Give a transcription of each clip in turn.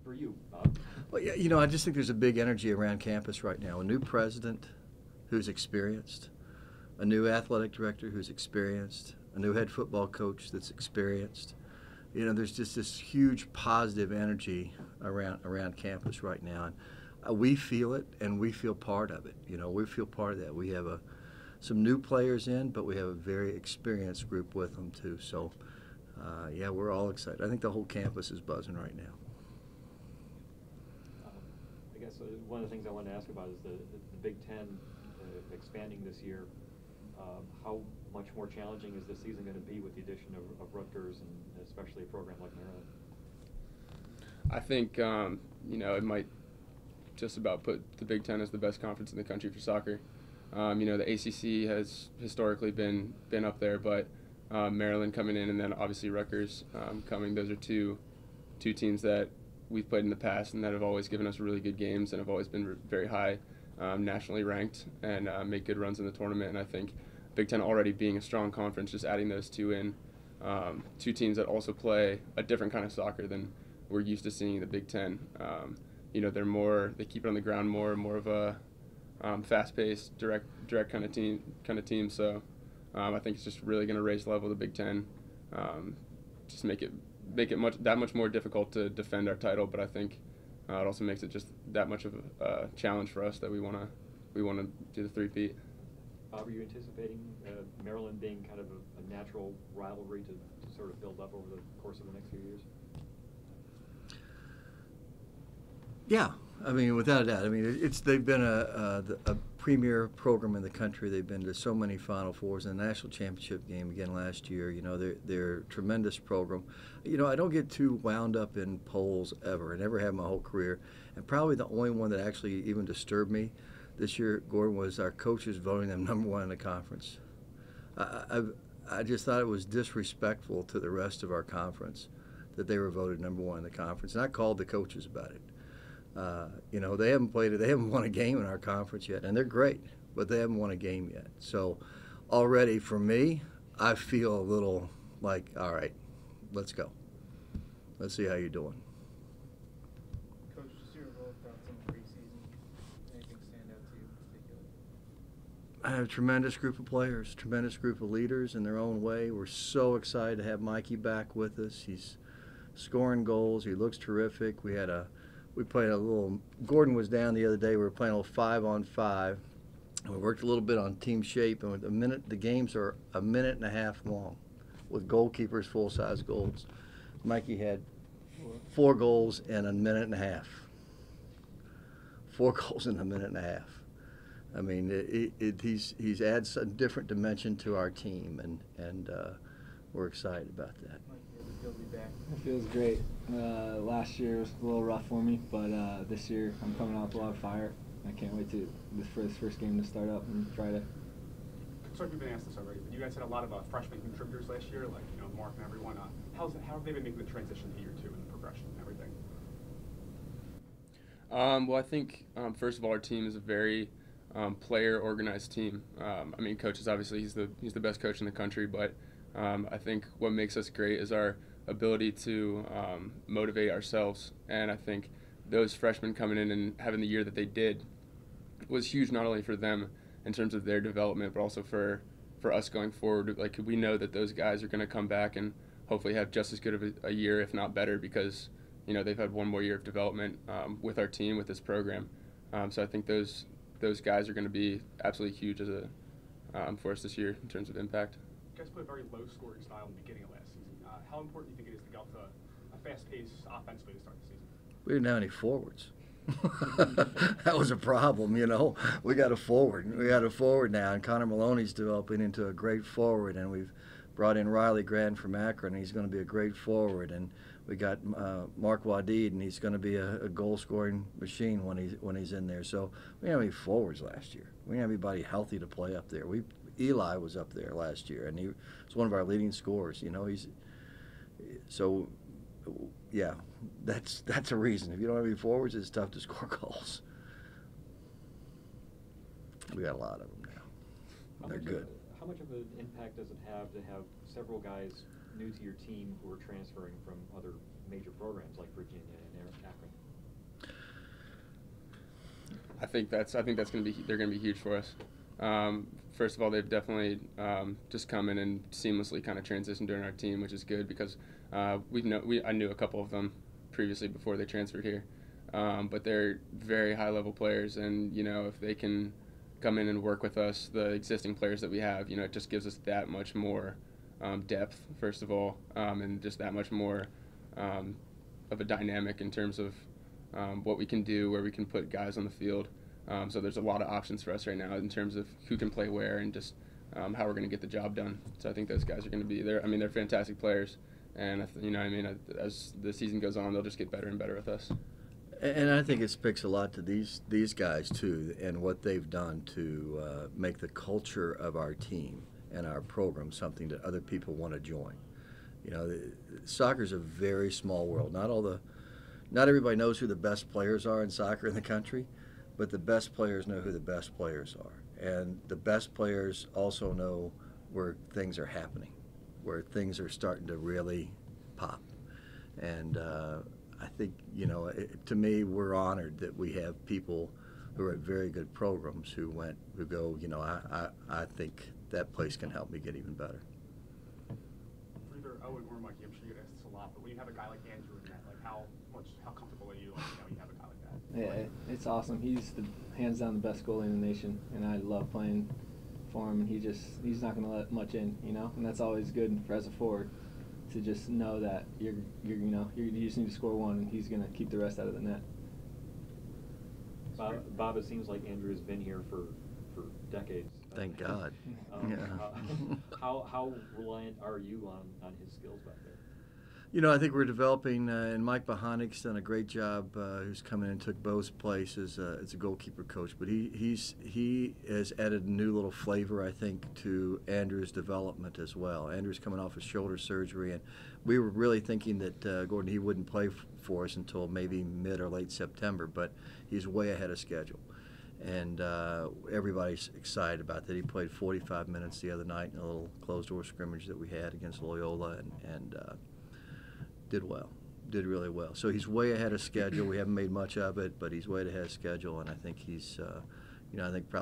for you, Bob? Well, yeah, I just think there's a big energy around campus right now. A new president who's experienced, a new athletic director who's experienced, a new head football coach that's experienced. There's just this huge positive energy around campus right now, and we feel it, and we feel part of it. We feel part of that. We have some new players in, but we have a very experienced group with them too. So, yeah, we're all excited. I think the whole campus is buzzing right now. I guess one of the things I wanted to ask about is the Big Ten expanding this year. How much more challenging is this season going to be with the addition of Rutgers and especially a program like Maryland? I think it might just about put the Big Ten as the best conference in the country for soccer. The ACC has historically been up there, but Maryland coming in, and then obviously Rutgers coming. Those are two teams that we've played in the past and that have always given us really good games and have always been very high nationally ranked and make good runs in the tournament. And I think Big Ten already being a strong conference, just adding those two in, two teams that also play a different kind of soccer than we're used to seeing in the Big Ten. They keep it on the ground more of a fast-paced, direct kind of team. So I think it's just really going to raise the level of the Big Ten, just make it that much more difficult to defend our title. But I think it also makes it just that much of a challenge for us that we want to do the three-peat. Bob, are you anticipating Maryland being kind of a natural rivalry to sort of build up over the course of the next few years? Yeah, without a doubt. They've been a premier program in the country. They've been to so many Final Fours and the national championship game again last year. They're a tremendous program. I don't get too wound up in polls ever. I never have my whole career. And probably the only one that actually even disturbed me this year, Gordon, was our coaches voting them #1 in the conference. I just thought it was disrespectful to the rest of our conference that they were voted #1 in the conference. And I called the coaches about it. They haven't played it. They haven't won a game in our conference yet, and they're great, but they haven't won a game yet. So already for me, I feel a little like, all right, let's go. Let's see how you're doing. Coach, just your overall thoughts on the preseason. Anything stand out to you in particular? I have a tremendous group of players, tremendous group of leaders in their own way. We're so excited to have Mikey back with us. He's scoring goals. He looks terrific. We played a little. Gordon was down the other day. We were playing a little 5-on-5, and we worked a little bit on team shape. And the games are a minute and a half long, with goalkeepers full-size goals. Mikey had 4 goals in a minute and a half. 4 goals in a minute and a half. He's adds a different dimension to our team, and we're excited about that. It feels great. Last year was a little rough for me, but this year I'm coming out with a lot of fire. I can't wait for this first game to start up and try to. Sorry if you've been asked this already, but you guys had a lot of freshman contributors last year, like Mark and everyone. How have they been making the transition to year 2 and the progression and everything? Well, I think first of all, our team is a very player-organized team. Coach is obviously he's the best coach in the country, but I think what makes us great is our ability to motivate ourselves. And I think those freshmen coming in and having the year that they did was huge, not only for them in terms of their development, but also for us going forward. Like, we know that those guys are going to come back and hopefully have just as good of a year, if not better, because they've had one more year of development with our team, with this program. So I think those guys are going to be absolutely huge for us this year in terms of impact. You guys played a very low-scoring style in the beginning of last season. How important do you think it is to get off to a fast-paced offensively to start the season? We didn't have any forwards. That was a problem, We got a forward. We got a forward now, and Connor Maloney's developing into a great forward, and we've brought in Riley Grant from Akron, and he's going to be a great forward. And we got Mark Wadid, and he's going to be a goal-scoring machine when he's in there. So we didn't have any forwards last year. We didn't have anybody healthy to play up there. Eli was up there last year, and he was one of our leading scorers. Yeah, that's a reason. If you don't have any forwards, it's tough to score goals. We got a lot of them now. They're good. How much of an impact does it have to have several guys new to your team who are transferring from other major programs like Virginia and Akron? think that's going to be they're going to be huge for us. First of all, they've definitely just come in and seamlessly kind of transitioned during our team, which is good because I knew a couple of them previously before they transferred here, but they're very high level players, and if they can come in and work with us, the existing players that we have, it just gives us that much more depth, first of all, and just that much more of a dynamic in terms of what we can do, where we can put guys on the field. So there's a lot of options for us right now in terms of who can play where and just how we're going to get the job done. So I think those guys are going to be there. I mean, they're fantastic players, and as the season goes on, they'll just get better and better with us. And I think it speaks a lot to these guys too, and what they've done to make the culture of our team and our program something that other people want to join. Soccer's a very small world. Not everybody knows who the best players are in soccer in the country, but the best players know who the best players are, and the best players also know where things are happening, where things are starting to really pop, and. I think, to me, we're honored that we have people who are at very good programs who go, I think that place can help me get even better. For either Owen or Mikey, I'm sure you get asked this a lot, but when you have a guy like Andrew in that, like how comfortable are you, you have a guy like that? Yeah, it's awesome. He's hands down the best goalie in the nation, and I love playing for him. And he's not going to let much in, and that's always good as a forward. To just know that you just need to score one, and he's going to keep the rest out of the net. Bob, it seems like Andrew has been here for decades. Thank God. How reliant are you on his skills back there? I think we're developing, and Mike Bohanik's done a great job, who's come in and took Bo's place as a goalkeeper coach. But he has added a new little flavor, I think, to Andrew's development as well. Andrew's coming off his shoulder surgery, and we were really thinking that Gordon, he wouldn't play for us until maybe mid or late September, but he's way ahead of schedule. And everybody's excited about that. He played 45 minutes the other night in a little closed-door scrimmage that we had against Loyola, and did really well. So he's way ahead of schedule. We haven't made much of it, but he's way ahead of schedule, and I think he's, I think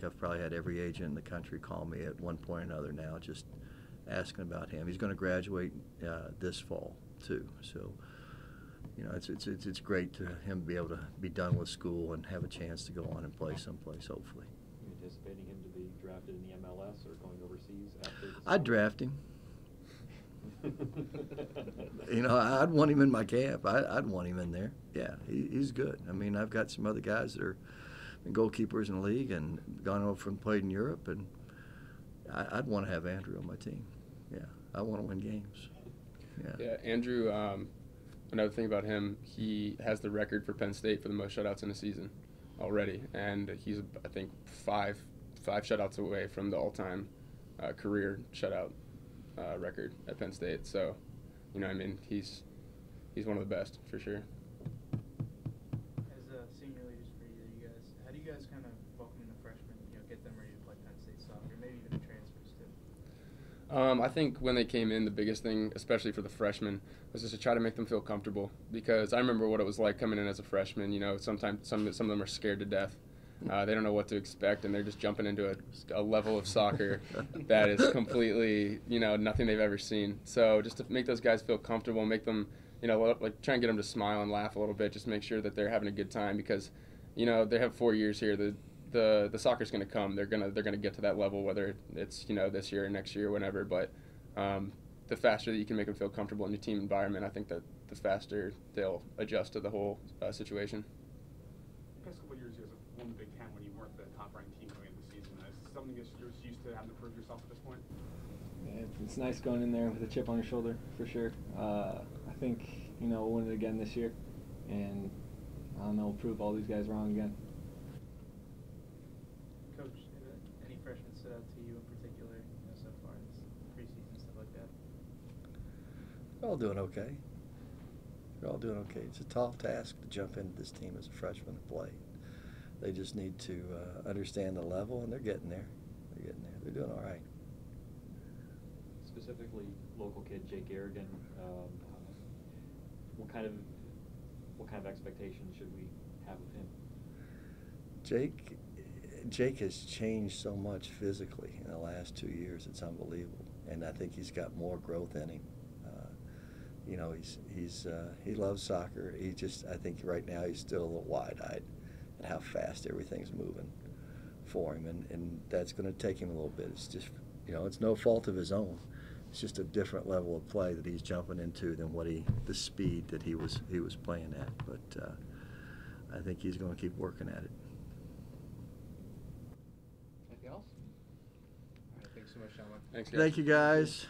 I've probably had every agent in the country call me at one point or another now, just asking about him. He's going to graduate this fall too. So, it's great to him be able to be done with school and have a chance to go on and play someplace, hopefully. Are you anticipating him to be drafted in the MLS or going overseas after the I'd draft him. I'd want him in my camp. I'd want him in there. Yeah, he's good. I mean, I've got some other guys that are goalkeepers in the league and gone over and played in Europe, and I'd want to have Andrew on my team. Yeah, I want to win games. Yeah, Andrew, another thing about him, he has the record for Penn State for the most shutouts in a season already, and he's, I think, five shutouts away from the all-time career shutout record at Penn State. So, he's one of the best for sure. As senior leaders for either of you guys, how do you guys kind of welcome in the freshmen, get them ready to play Penn State soccer, maybe even the transfers too? I think when they came in, the biggest thing, especially for the freshmen, was just to try to make them feel comfortable, because I remember what it was like coming in as a freshman. Sometimes some of them are scared to death. They don't know what to expect, and they're just jumping into a level of soccer that is completely, nothing they've ever seen. So just to make those guys feel comfortable, make them, try and get them to smile and laugh a little bit, just make sure that they're having a good time, because, they have 4 years here. The soccer's going to come. They're gonna get to that level, whether it's this year or next year or whenever. But the faster that you can make them feel comfortable in your team environment, I think that the faster they'll adjust to the whole situation. The past couple of years, you guys have won the Big Ten when you weren't the top-ranked team going into the season. Is it something you're used to having to prove yourself at this point? Yeah, it's nice going in there with a chip on your shoulder, for sure. I think, we'll win it again this year, and I don't know, we'll prove all these guys wrong again. Coach, any freshmen stood out to you in particular, so far in this preseason, stuff like that? They're all doing okay. They're all doing okay. It's a tall task to jump into this team as a freshman and play. They just need to understand the level, and they're getting there. They're doing all right. Specifically, local kid Jake Garrigan, what kind of expectations should we have of him? Jake has changed so much physically in the last 2 years. It's unbelievable, and I think he's got more growth in him. You know, he loves soccer. I think right now he's still a little wide-eyed at how fast everything's moving for him, and that's going to take him a little bit. It's just, you know, it's no fault of his own. It's just a different level of play that he's jumping into than the speed that he was playing at. But I think he's going to keep working at it. Anything else? All right, thanks so much, gentlemen. Thanks, guys. Thank you, guys.